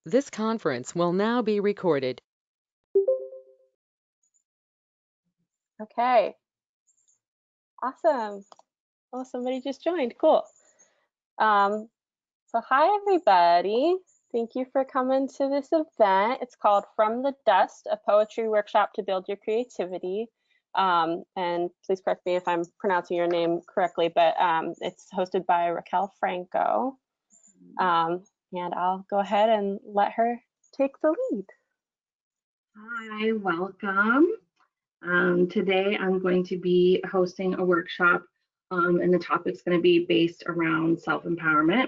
This conference will now be recorded. Okay. Awesome. Oh, somebody just joined. Cool. So hi, everybody. Thank you for coming to this event. It's called From the Dust, a poetry workshop to build your creativity. And please correct me if I'm pronouncing your name correctly, but it's hosted by Raquel Franco. And I'll go ahead and let her take the lead. Hi, welcome. Today I'm going to be hosting a workshop and the topic's going to be based around self-empowerment.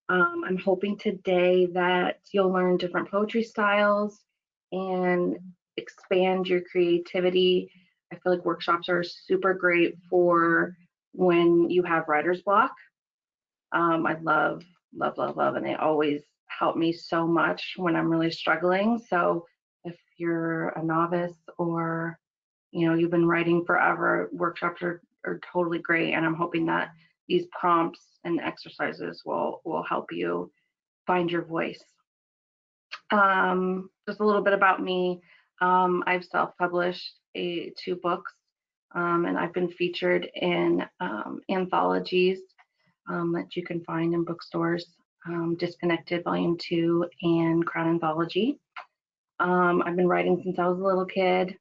I'm hoping today that you'll learn different poetry styles and expand your creativity. I feel like workshops are super great for when you have writer's block. I love, and they always help me so much when I'm really struggling. So if you're a novice or you've been writing forever, workshops are totally great. And I'm hoping that these prompts and exercises will help you find your voice. Just a little bit about me. I've self-published 2 books, and I've been featured in anthologies that you can find in bookstores, Disconnected Volume 2 and Crown Anthology. I've been writing since I was a little kid.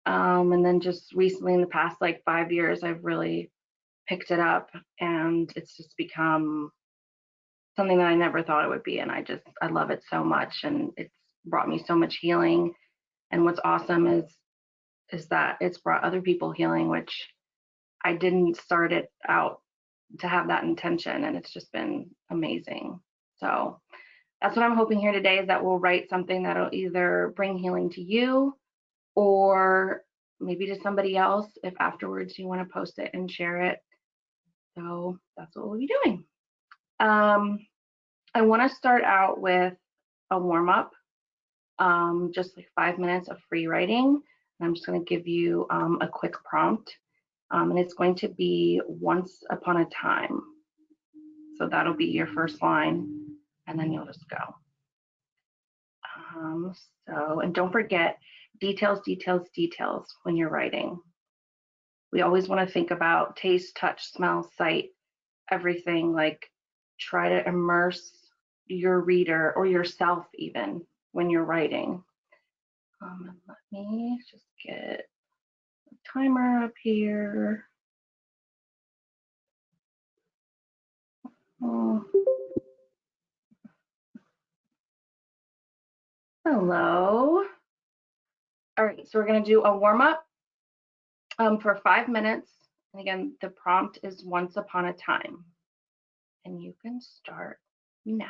And then just recently in the past like 5 years, I've really picked it up and it's just become something that I never thought it would be. And I love it so much and it's brought me so much healing. And what's awesome is that it's brought other people healing, which I didn't start it out to have that intention, and it's just been amazing. So that's what I'm hoping here today, is that we'll write something that'll either bring healing to you or maybe to somebody else if afterwards you want to post it and share it. So that's what we'll be doing. I want to start out with a warm-up, just like 5 minutes of free writing. And I'm just going to give you a quick prompt, and it's going to be once upon a time. So that'll be your first line, and then you'll just go. And don't forget, details when you're writing. We always want to think about taste, touch, smell, sight, everything. Like, try to immerse your reader or yourself even when you're writing. And let me just get a timer up here. Oh. Hello. All right, so we're going to do a warm-up for 5 minutes. And again, the prompt is once upon a time. And you can start now.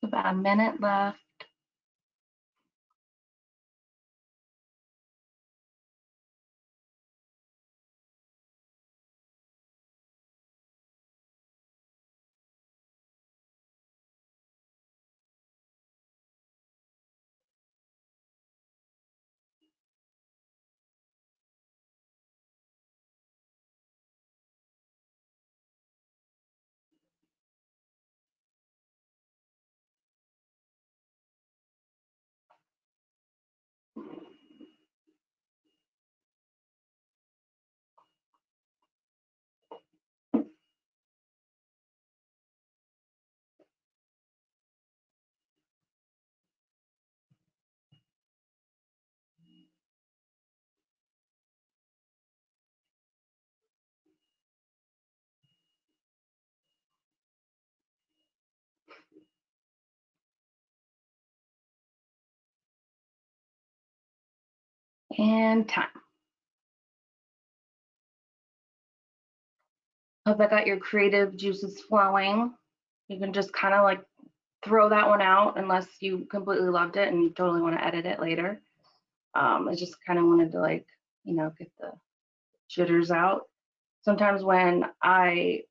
About a minute left. And time. Hope I got your creative juices flowing. You can just kind of like throw that one out unless you completely loved it and you totally want to edit it later. I just kind of wanted to like, get the jitters out. Sometimes when I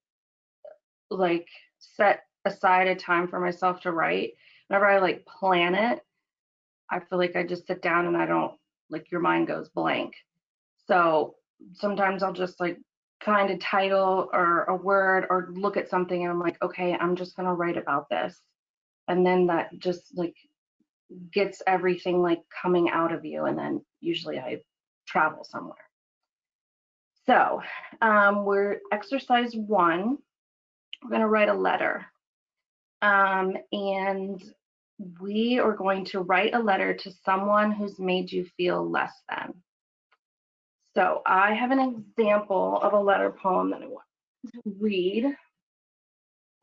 like set aside a time for myself to write, whenever I like plan it, I feel like I just sit down and I don't, like, your mind goes blank. So sometimes I'll just like find a title or a word or look at something and I'm like, okay, I'm just gonna write about this. And then that just like gets everything like coming out of you. And then usually I travel somewhere. So we're exercise 1. We're gonna write a letter. And we are going to write a letter to someone who's made you feel less than. So I have an example of a letter poem that I want to read.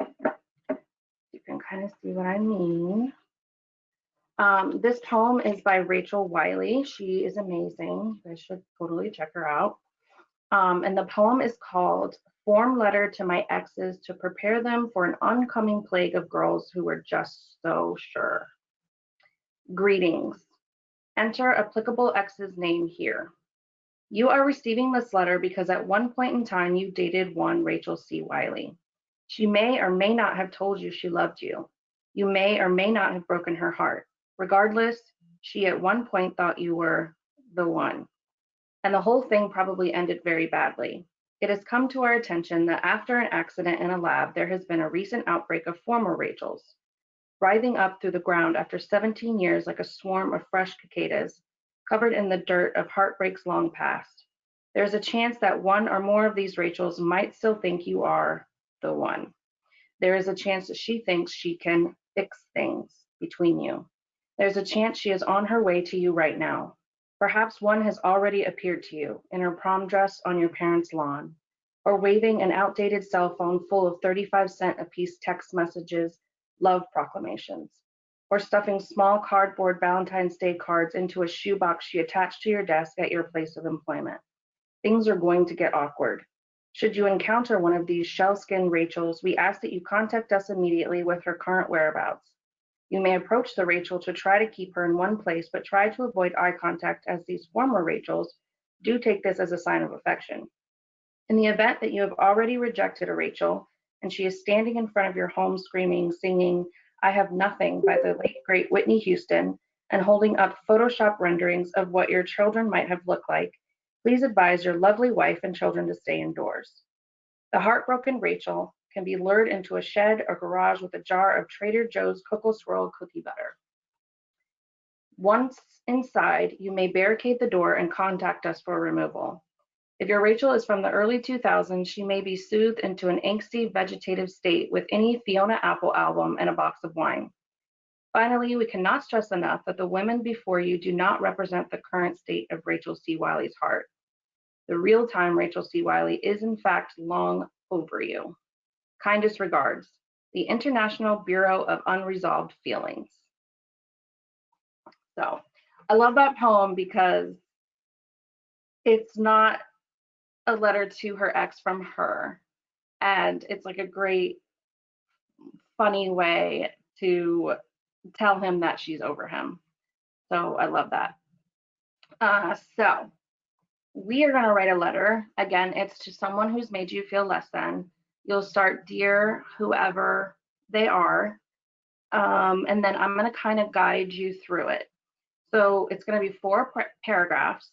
You can kind of see what I mean. This poem is by Rachel Wiley. She is amazing. You guys should totally check her out. And the poem is called Form Letter to My Exes to Prepare Them for an Oncoming Plague of Girls Who Were Just So Sure. Greetings. Enter applicable ex's name here. You are receiving this letter because at one point in time you dated one Rachel C. Wiley. She may or may not have told you she loved you. You may or may not have broken her heart. Regardless, she at one point thought you were the one. And the whole thing probably ended very badly. It has come to our attention that after an accident in a lab, there has been a recent outbreak of former Rachels, writhing up through the ground after 17 years like a swarm of fresh cicadas, covered in the dirt of heartbreaks long past. There is a chance that one or more of these Rachels might still think you are the one. There is a chance that she thinks she can fix things between you. There's a chance she is on her way to you right now. Perhaps one has already appeared to you in her prom dress on your parents' lawn, or waving an outdated cell phone full of 35-cent a piece text messages, love proclamations, or stuffing small cardboard Valentine's Day cards into a shoebox she attached to your desk at your place of employment. Things are going to get awkward. Should you encounter one of these shell-skin Rachels, we ask that you contact us immediately with her current whereabouts. You may approach the Rachel to try to keep her in one place, but try to avoid eye contact as these former Rachels do take this as a sign of affection. In the event that you have already rejected a Rachel and she is standing in front of your home screaming, singing I Have Nothing by the late great Whitney Houston and holding up Photoshop renderings of what your children might have looked like, please advise your lovely wife and children to stay indoors. The heartbroken Rachel can be lured into a shed or garage with a jar of Trader Joe's Cocoa Swirl cookie butter. Once inside, you may barricade the door and contact us for removal. If your Rachel is from the early 2000s, she may be soothed into an angsty vegetative state with any Fiona Apple album and a box of wine. Finally, we cannot stress enough that the women before you do not represent the current state of Rachel C. Wiley's heart. The real-time Rachel C. Wiley is in fact long over you. Kindest regards, the International Bureau of Unresolved Feelings. So I love that poem because it's not a letter to her ex from her. And it's like a great, funny way to tell him that she's over him. So I love that. So we are going to write a letter. Again, it's to someone who's made you feel less than. You'll start, dear whoever they are, and then I'm going to kind of guide you through it. So it's going to be 4 paragraphs,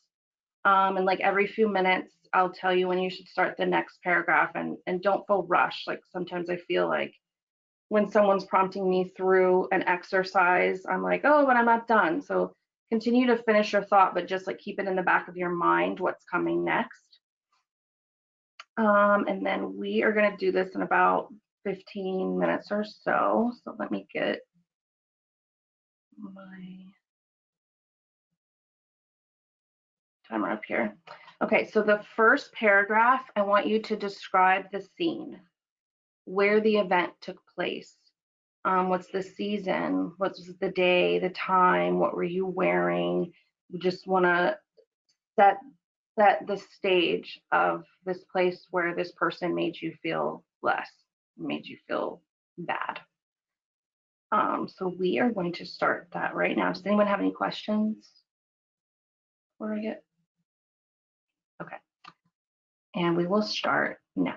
and like every few minutes, I'll tell you when you should start the next paragraph, and don't feel rushed. Like sometimes I feel like when someone's prompting me through an exercise, I'm like, oh, but I'm not done. So continue to finish your thought, but just like keep it in the back of your mind what's coming next. And then we are going to do this in about 15 minutes or so. So let me get my timer up here. Okay, so the first paragraph, I want you to describe the scene, where the event took place. What's the season? What's the day, the time? What were you wearing? We just want to set the stage of this place where this person made you feel less, made you feel bad. So we are going to start that right now. Does anyone have any questions before I get? Okay. And we will start now.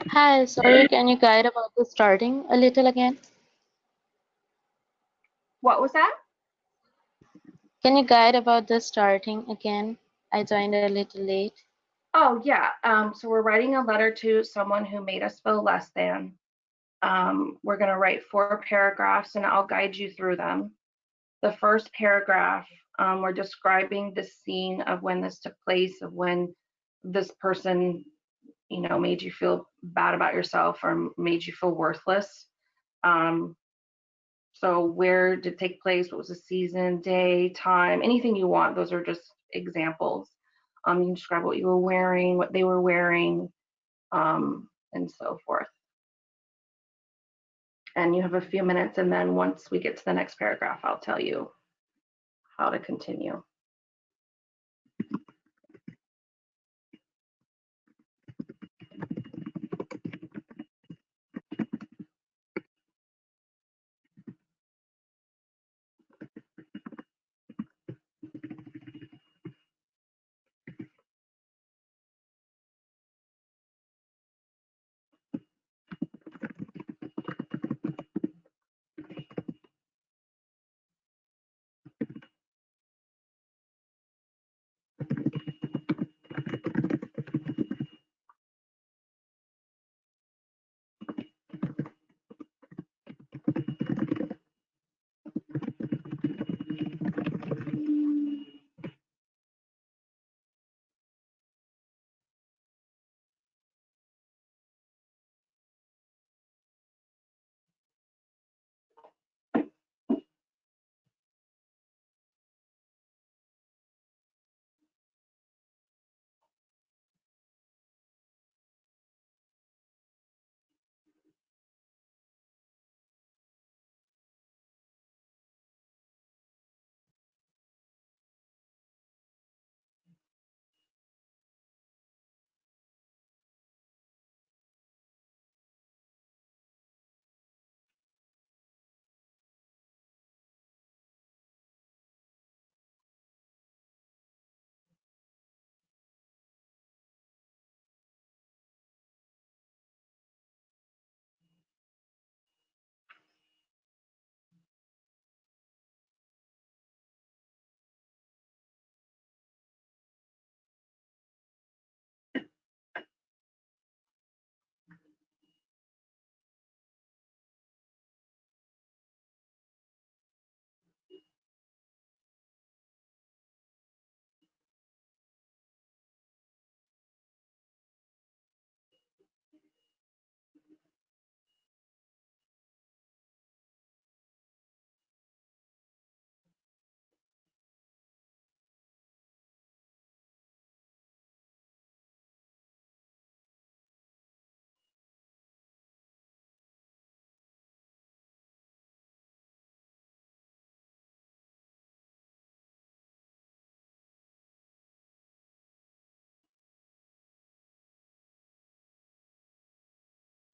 Hi, sorry, can you guide about the starting a little again? What was that? Can you guide about the starting again? I joined a little late. Oh, yeah. So we're writing a letter to someone who made us feel less than. We're going to write 4 paragraphs and I'll guide you through them. The first paragraph, we're describing the scene of when this took place, of when this person, you know, made you feel bad about yourself or made you feel worthless. So where did it take place? What was the season, day, time, anything you want. Those are just examples. You can describe what you were wearing, what they were wearing, and so forth. And you have a few minutes, and then once we get to the next paragraph, I'll tell you how to continue.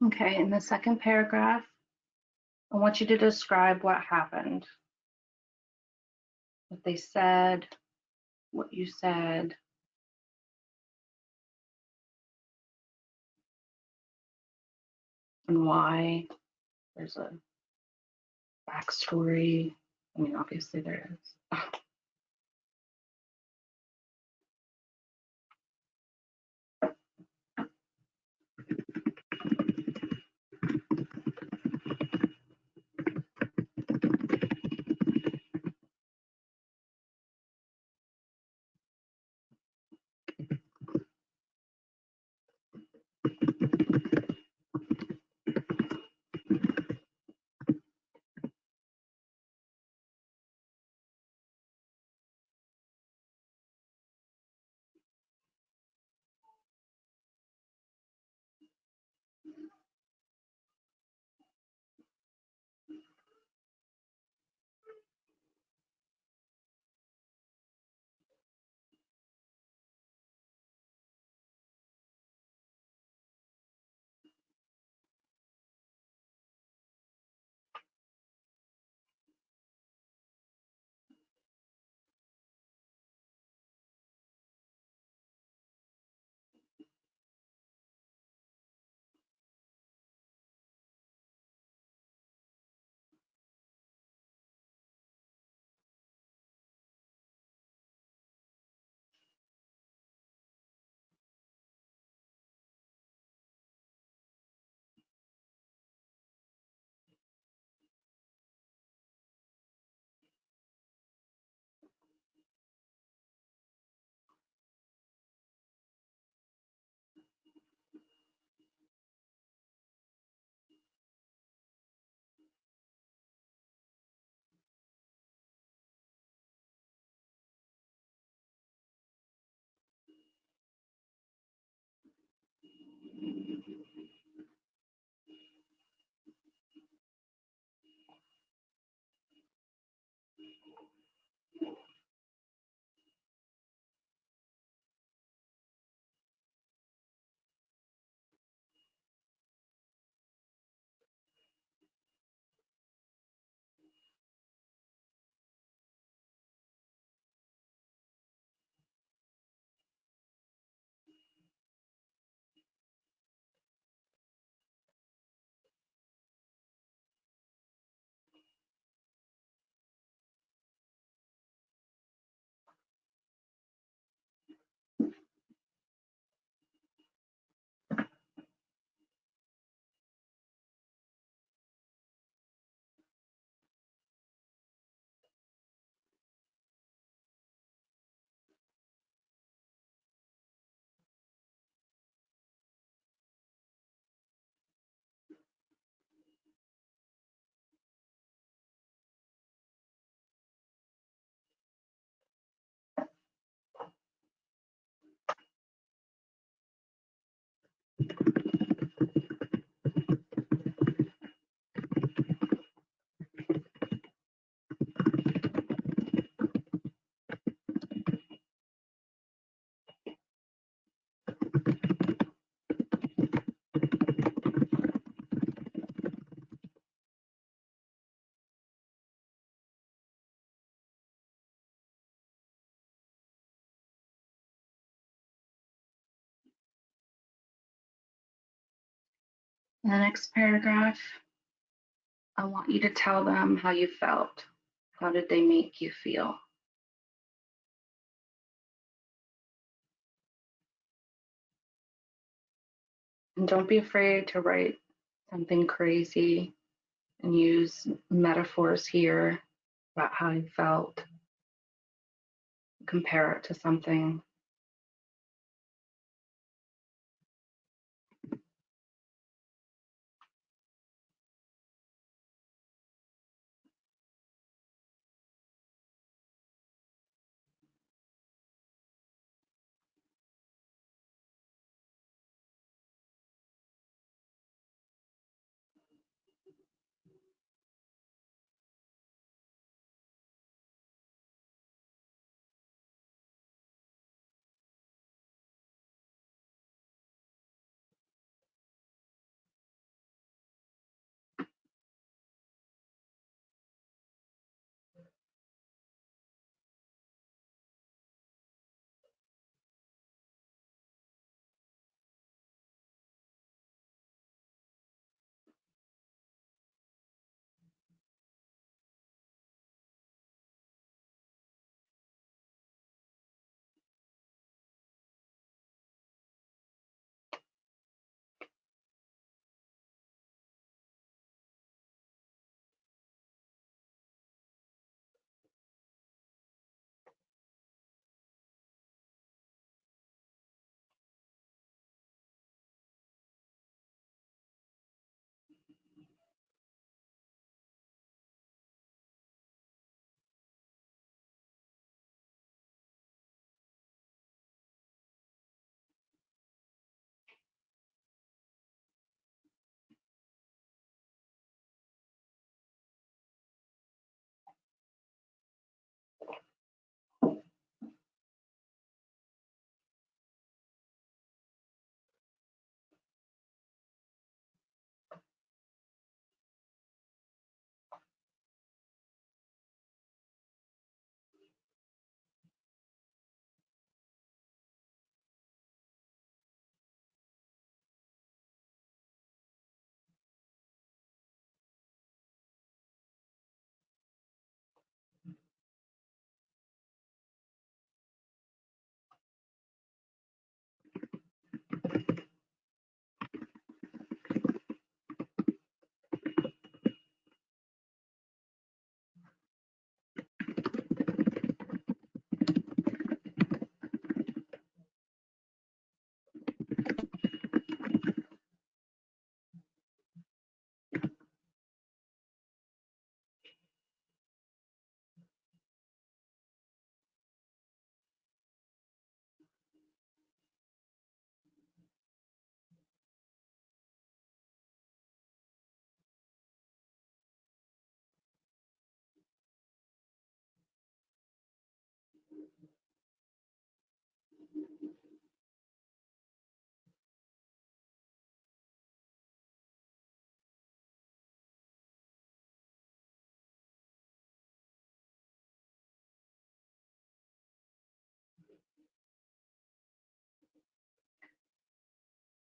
Okay, in the second paragraph, I want you to describe what happened. What they said, what you said, and why. There's a backstory. I mean, obviously there is. In the next paragraph, I want you to tell them how you felt. How did they make you feel? And don't be afraid to write something crazy and use metaphors here about how you felt. Compare it to something.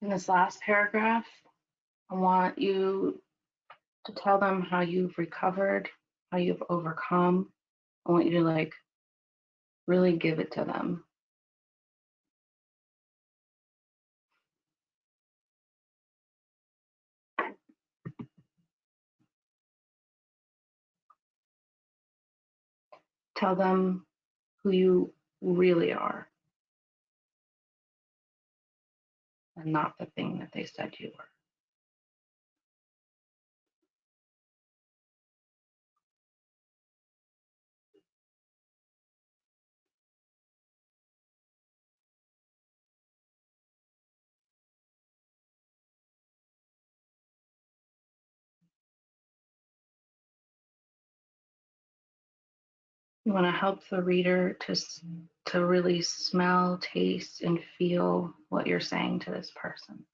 In this last paragraph, I want you to tell them how you've recovered, how you've overcome. I want you to like really give it to them. Tell them who you really are and not the thing that they said you were. You want to help the reader to really smell, taste, and feel what you're saying to this person.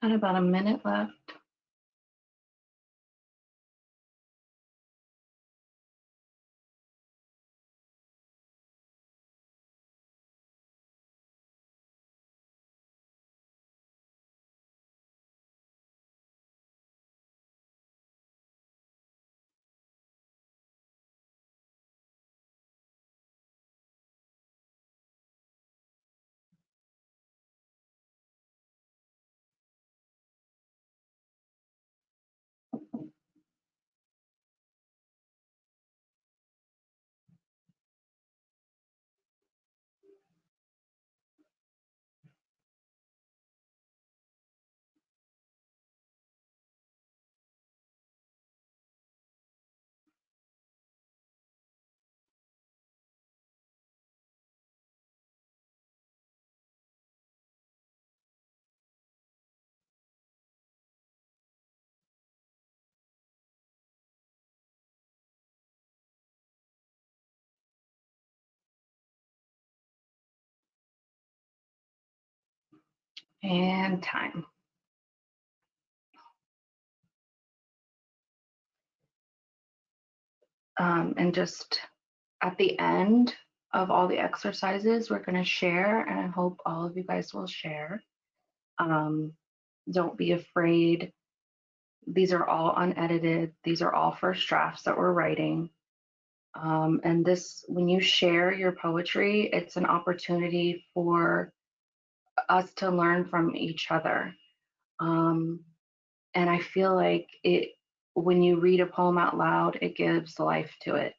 Got about a minute left. And time. And just at the end of all the exercises, we're going to share, and I hope all of you guys will share. Don't be afraid. These are all unedited. These are all first drafts that we're writing. And this, when you share your poetry, it's an opportunity for us to learn from each other. And I feel like when you read a poem out loud, it gives life to it.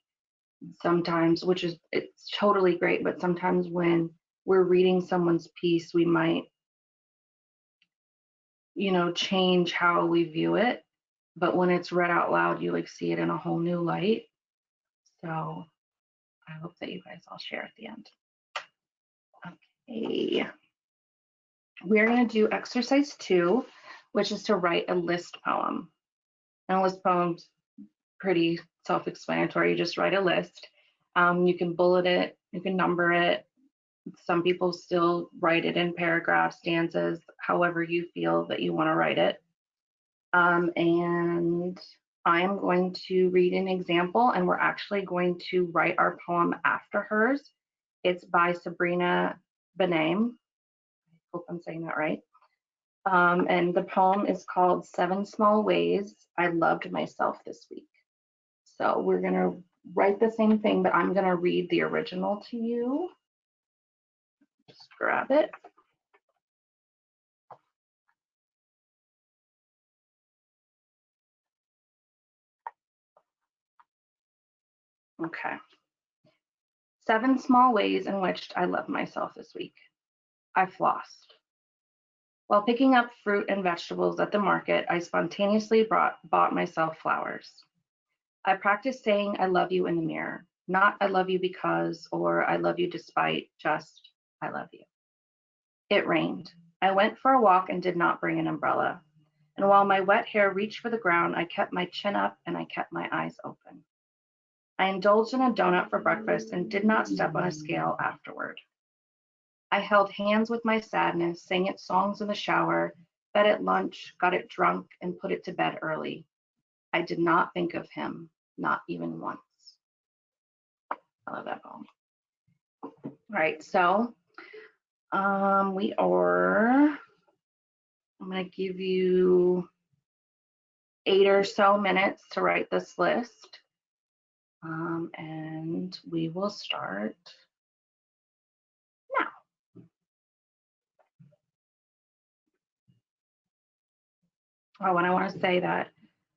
Sometimes, it's totally great, but sometimes when we're reading someone's piece, we might, change how we view it. But when it's read out loud, you like see it in a whole new light. So I hope that you guys all share at the end. Okay. We're going to do exercise 2, which is to write a list poem. And a list poem's pretty self-explanatory. You just write a list. You can bullet it, you can number it. Some people still write it in paragraphs, stanzas, however you feel that you want to write it. And I am going to read an example, and we're actually going to write our poem after hers. It's by Sabrina Benaim. I hope I'm saying that right. And the poem is called 7 Small Ways I Loved Myself This Week. So we're going to write the same thing, but I'm going to read the original to you. Just grab it. Okay. 7 small ways in which I love myself this week. I flossed. While picking up fruit and vegetables at the market, I spontaneously bought myself flowers. I practiced saying I love you in the mirror, not I love you because or I love you despite, just I love you. It rained. I went for a walk and did not bring an umbrella. And while my wet hair reached for the ground, I kept my chin up and I kept my eyes open. I indulged in a donut for breakfast and did not step on a scale afterward. I held hands with my sadness, sang it songs in the shower, fed it lunch, got it drunk, and put it to bed early. I did not think of him, not even once. I love that poem. All right, so I'm gonna give you 8 or so minutes to write this list, and we will start now. Oh, and I want to say that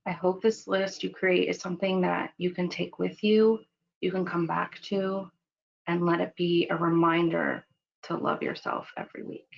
I hope this list you create is something that you can take with you, you can come back to, and let it be a reminder to love yourself every week.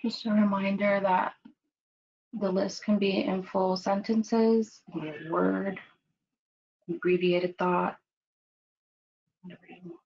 Just a reminder that the list can be in full sentences, can be a word, abbreviated thought, whatever you want.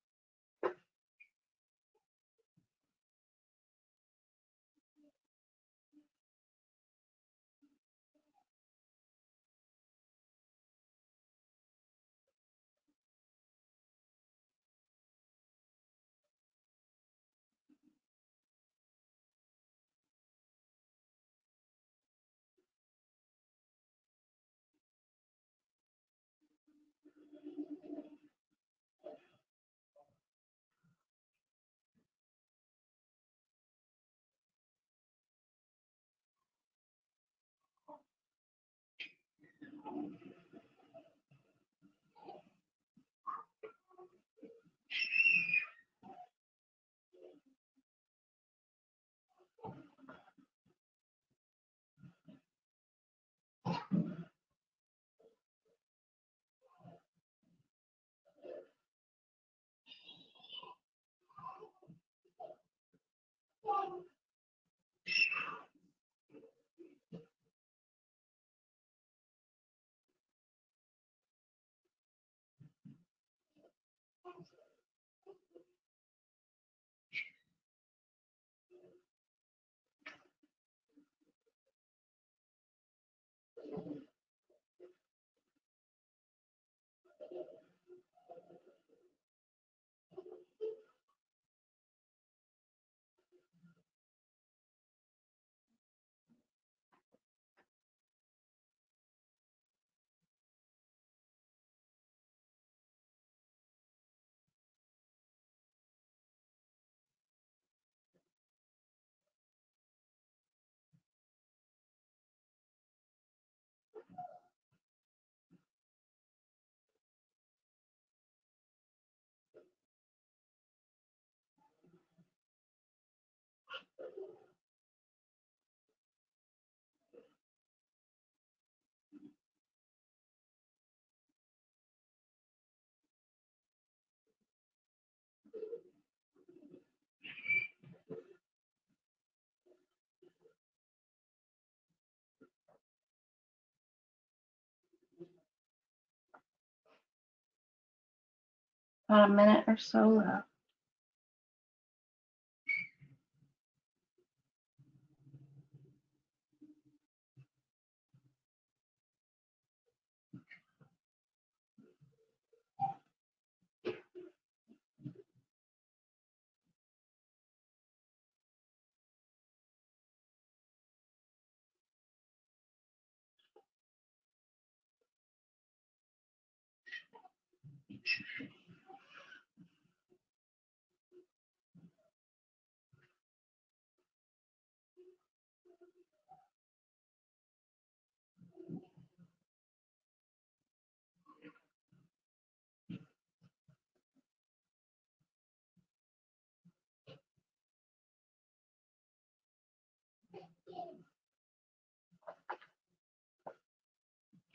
About a minute or so left.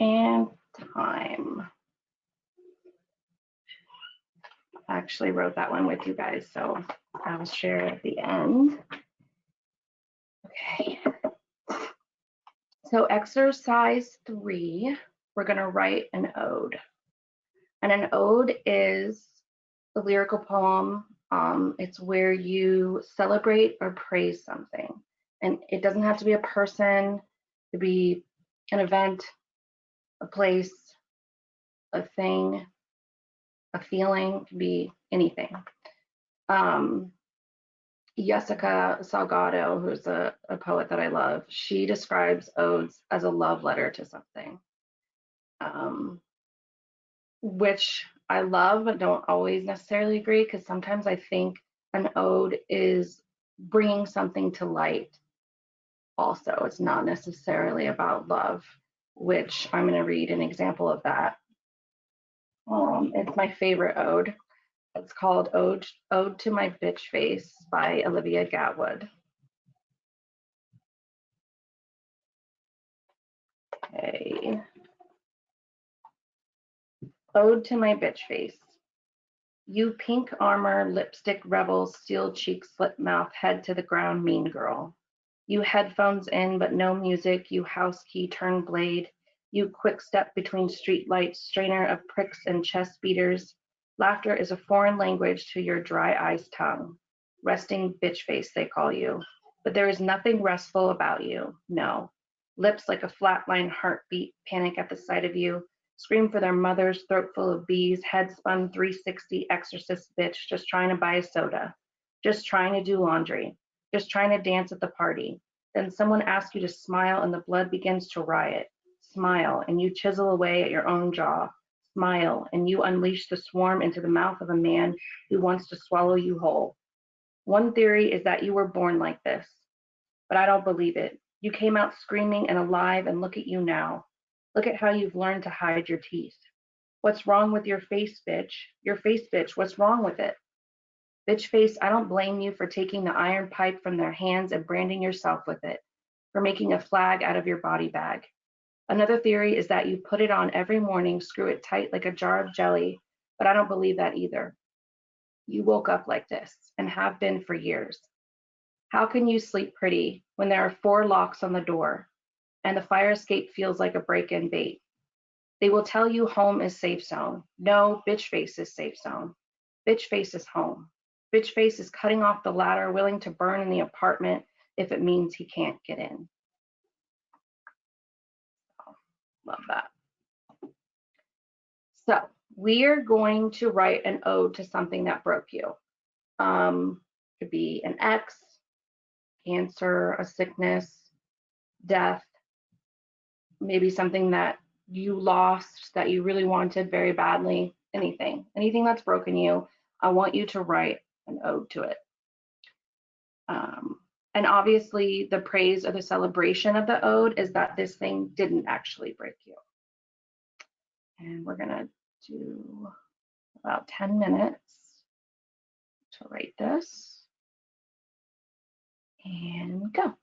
And time. I actually wrote that one with you guys, so I'll share at the end. Okay. So exercise 3, we're going to write an ode. And an ode is a lyrical poem. It's where you celebrate or praise something. And it doesn't have to be a person, it could be an event, a place, a thing, a feeling, it could be anything. Jessica Salgado, who's a poet that I love, she describes odes as a love letter to something, which I love, but don't always necessarily agree, because sometimes I think an ode is bringing something to light also. It's not necessarily about love, which I'm going to read an example of that. It's my favorite ode. It's called Ode to My Bitch Face by Olivia Gatwood. Okay. Ode to my bitch face. You pink armor, lipstick rebel, steel cheek, slit mouth, head to the ground, mean girl. You headphones in, but no music. You house key turn blade. You quick step between streetlights, strainer of pricks and chest beaters. Laughter is a foreign language to your dry eyes tongue. Resting bitch face, they call you. But there is nothing restful about you. No. Lips like a flatline heartbeat, panic at the sight of you. Scream for their mother's throat full of bees, head spun 360 exorcist bitch, just trying to buy a soda. Just trying to do laundry. Just trying to dance at the party. Then someone asks you to smile and the blood begins to riot. Smile and you chisel away at your own jaw. Smile and you unleash the swarm into the mouth of a man who wants to swallow you whole. One theory is that you were born like this, but I don't believe it. You came out screaming and alive, and look at you now. Look at how you've learned to hide your teeth. What's wrong with your face, bitch? Your face, bitch, what's wrong with it? Bitch face, I don't blame you for taking the iron pipe from their hands and branding yourself with it, for making a flag out of your body bag. Another theory is that you put it on every morning, screw it tight like a jar of jelly, but I don't believe that either. You woke up like this and have been for years. How can you sleep pretty when there are 4 locks on the door and the fire escape feels like a break-in bait? They will tell you home is safe zone. No, bitch face is safe zone. Bitch face is home. Bitch face is cutting off the ladder, willing to burn in the apartment if it means he can't get in. Oh, love that. So we're going to write an ode to something that broke you. Could be an ex, cancer, a sickness, death, maybe something that you lost that you really wanted very badly, anything that's broken you. I want you to write an ode to it. And obviously the praise or the celebration of the ode is that this thing didn't actually break you. And we're gonna do about 10 minutes to write this and go.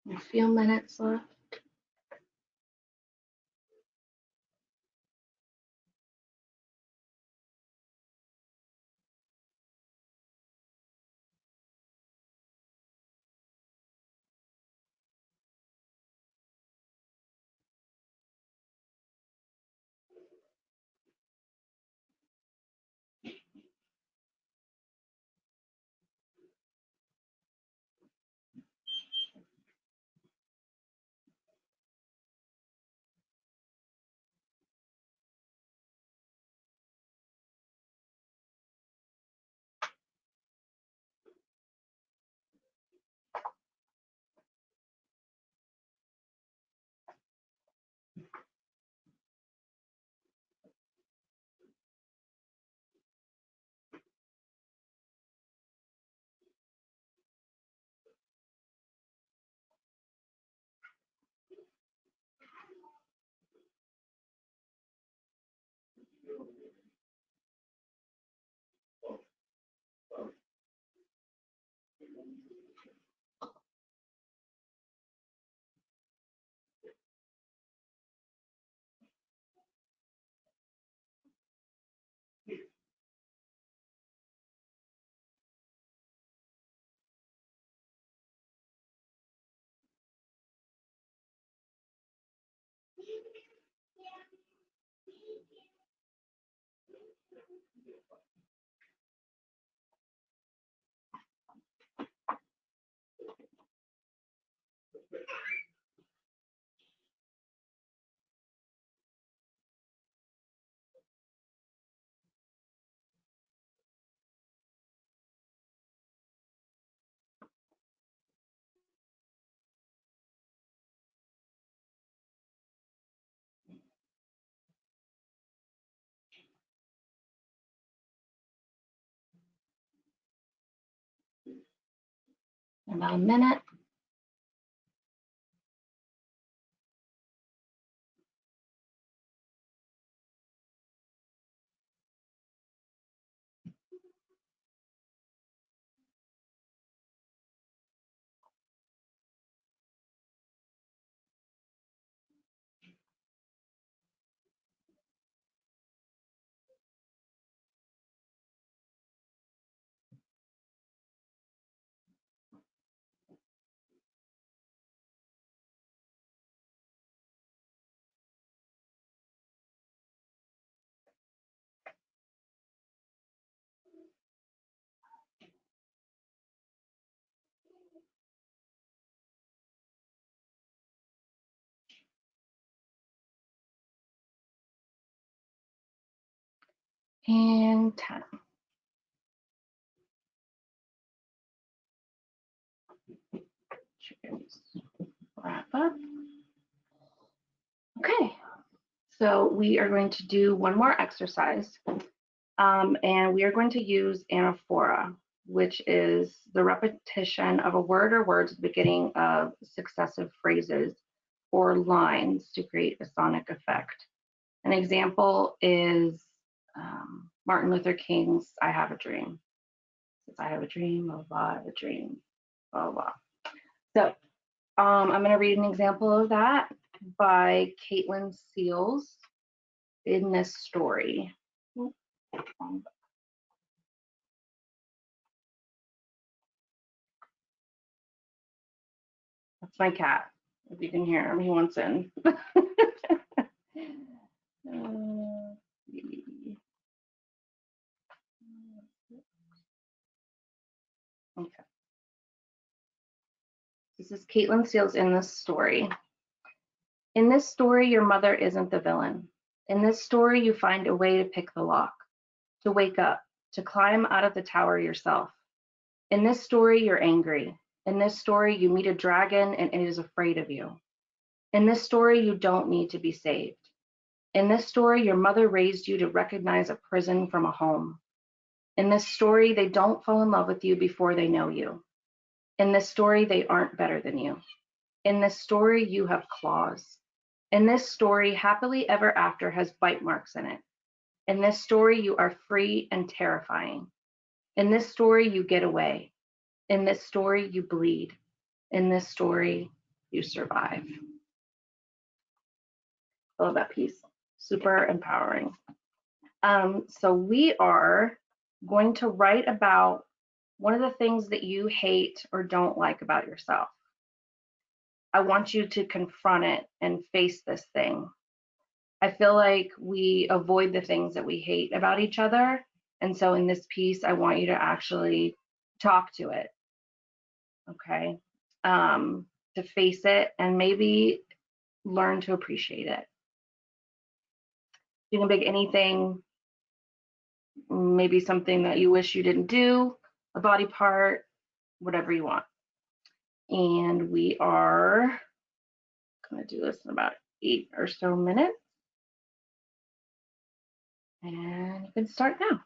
A few minutes left. About a minute. And 10. Cheers. Wrap up. Okay, so we are going to do one more exercise, and we are going to use anaphora, which is the repetition of a word or words at the beginning of successive phrases or lines to create a sonic effect. An example is Martin Luther King's I Have a Dream. Since I have a dream, blah, blah, I have a dream, blah, blah. So I'm going to read an example of that by Caitlin Seals in this story. That's my cat. If you can hear him, he wants in. Okay. This is Caitlin Seals in this story. In this story, your mother isn't the villain. In this story, you find a way to pick the lock, to wake up, to climb out of the tower yourself. In this story, you're angry. In this story, you meet a dragon and it is afraid of you. In this story, you don't need to be saved. In this story, your mother raised you to recognize a prison from a home. In this story, they don't fall in love with you before they know you. In this story, they aren't better than you. In this story, you have claws. In this story, happily ever after has bite marks in it. In this story, you are free and terrifying. In this story, you get away. In this story, you bleed. In this story, you survive. I love that piece. Super empowering. So we are going to write about one of the things that you hate or don't like about yourself. I want you to confront it and face this thing. I feel like we avoid the things that we hate about each other. And so in this piece, I want you to actually talk to it, okay? To face it and maybe learn to appreciate it. You can pick anything, maybe something that you wish you didn't do, a body part, whatever you want. And we are going to do this in about 8 or so minutes. And you can start now.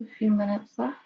A few minutes left.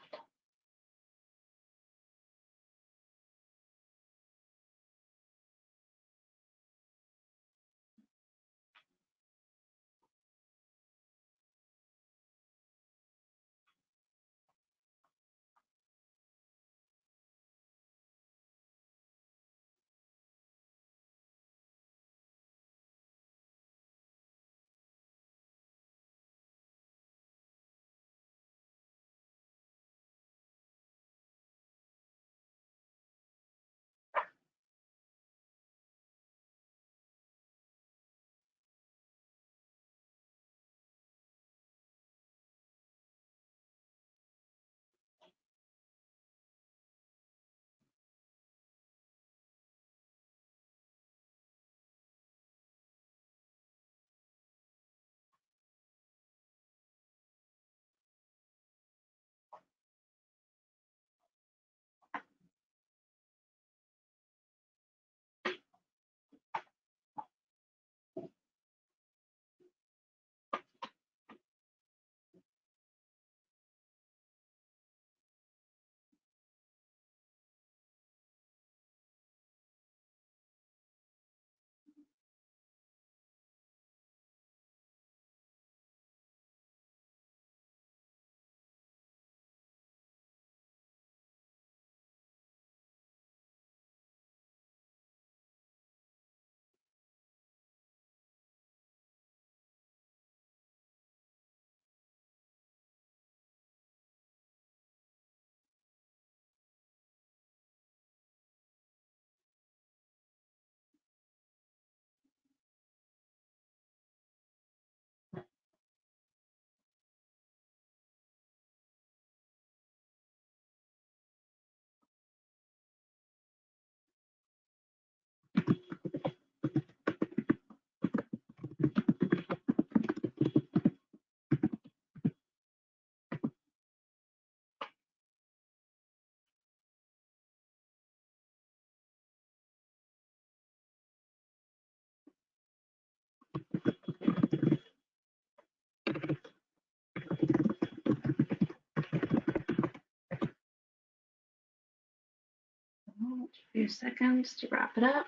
A few seconds to wrap it up.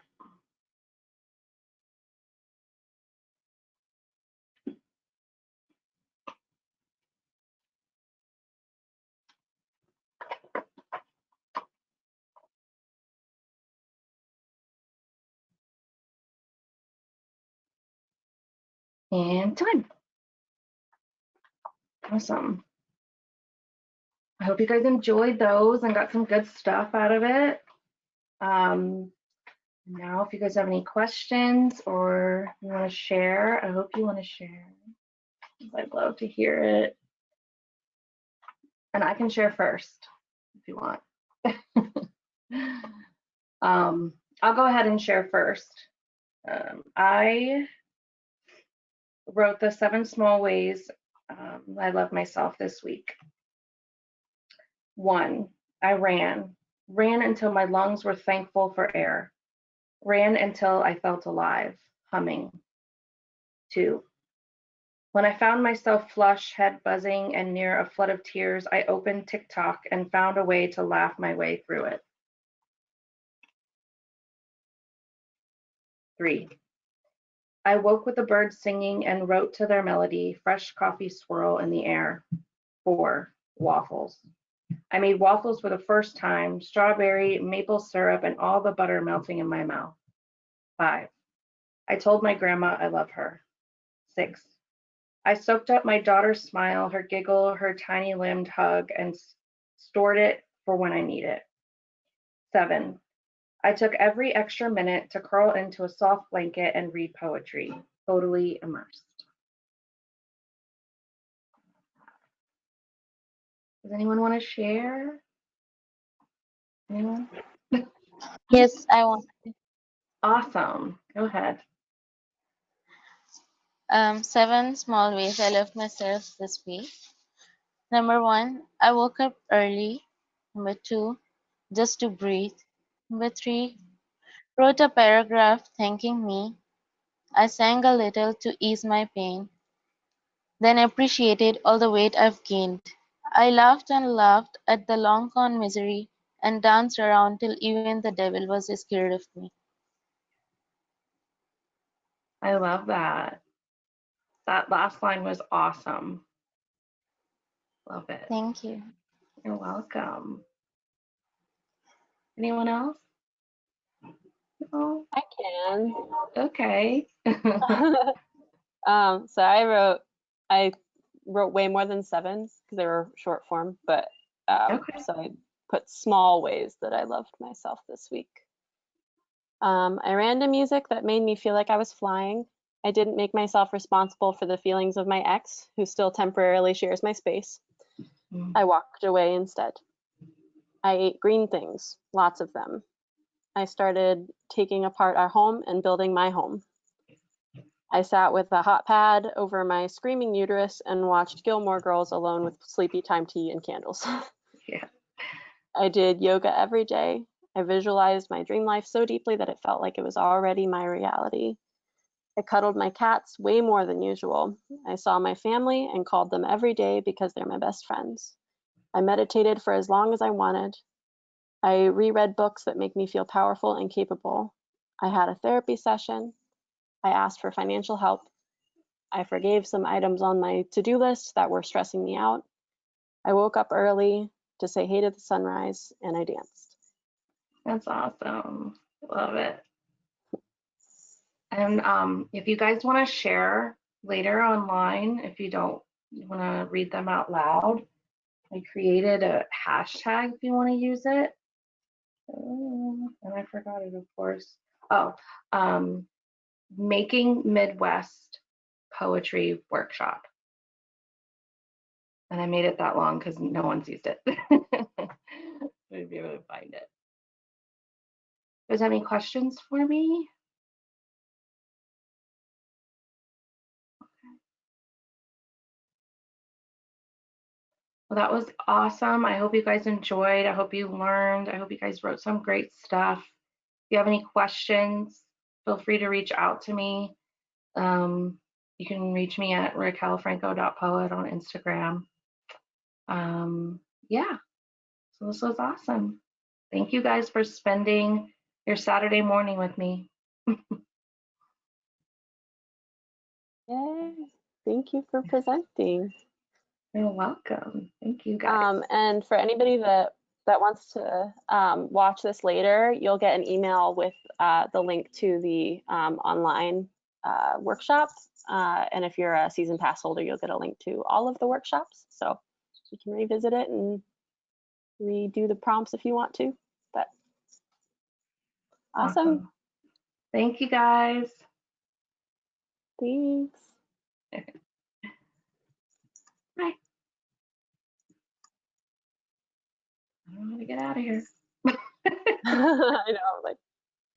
And time. Awesome. I hope you guys enjoyed those and got some good stuff out of it. Now, if you guys have any questions or you want to share, I hope you want to share. I'd love to hear it. And I can share first if you want. I'll go ahead and share first. I wrote the 7 small ways I love myself this week. 1, I ran until my lungs were thankful for air. Ran until I felt alive, humming. 2, when I found myself flush, head buzzing, and near a flood of tears, I opened TikTok and found a way to laugh my way through it. 3, I woke with the birds singing and wrote to their melody, fresh coffee swirl in the air. 4, waffles. I made waffles for the first time, strawberry, maple syrup, and all the butter melting in my mouth. 5, I told my grandma I love her. 6, I soaked up my daughter's smile, her giggle, her tiny limbed hug, and stored it for when I need it. 7, I took every extra minute to curl into a soft blanket and read poetry, totally immersed. Does anyone want to share? Anyone? Yes, I want. Awesome. Go ahead. 7 small ways I love myself this week. Number 1, I woke up early. Number 2, just to breathe. Number 3, wrote a paragraph thanking me. I sang a little to ease my pain, then appreciated all the weight I've gained. I laughed and laughed at the long con misery and danced around till even the devil was scared of me. I love that. That last line was awesome. Love it. Thank you. You're welcome. Anyone else? No? I can. Okay. So I wrote way more than 7 because they were short form, but Okay. so I put small ways that I loved myself this week. I ran to music that made me feel like I was flying. I didn't make myself responsible for the feelings of my ex, who still temporarily shares my space. Mm. I walked away instead. I ate green things, lots of them. I started taking apart our home and building my home. I sat with a hot pad over my screaming uterus and watched Gilmore Girls alone with sleepy time tea and candles. Yeah. I did yoga every day. I visualized my dream life so deeply that it felt like it was already my reality. I cuddled my cats way more than usual. I saw my family and called them every day because they're my best friends. I meditated for as long as I wanted. I reread books that make me feel powerful and capable. I had a therapy session. I asked for financial help. I forgave some items on my to-do list that were stressing me out. I woke up early to say hey to the sunrise, and I danced. That's awesome. Love it. And if you guys want to share later online, if you don't want to read them out loud, I created a hashtag if you want to use it. And I forgot it, of course. Oh, Making Midwest Poetry Workshop. And I made it that long because no one's used it. We'd be able to find it. There's any questions for me? Well, that was awesome. I hope you guys enjoyed. I hope you learned. I hope you guys wrote some great stuff. If you have any questions, feel free to reach out to me. You can reach me at raquelfranco.poet on Instagram. Yeah, so this was awesome. Thank you guys for spending your Saturday morning with me. Yay! Thank you for presenting. You're welcome. Thank you guys. And for anybody that wants to watch this later, you'll get an email with the link to the online workshop. And if you're a season pass holder, you'll get a link to all of the workshops. So you can revisit it and redo the prompts if you want to. But awesome. Thank you guys. Thanks. Bye. I don't know how to get out of here. I know, like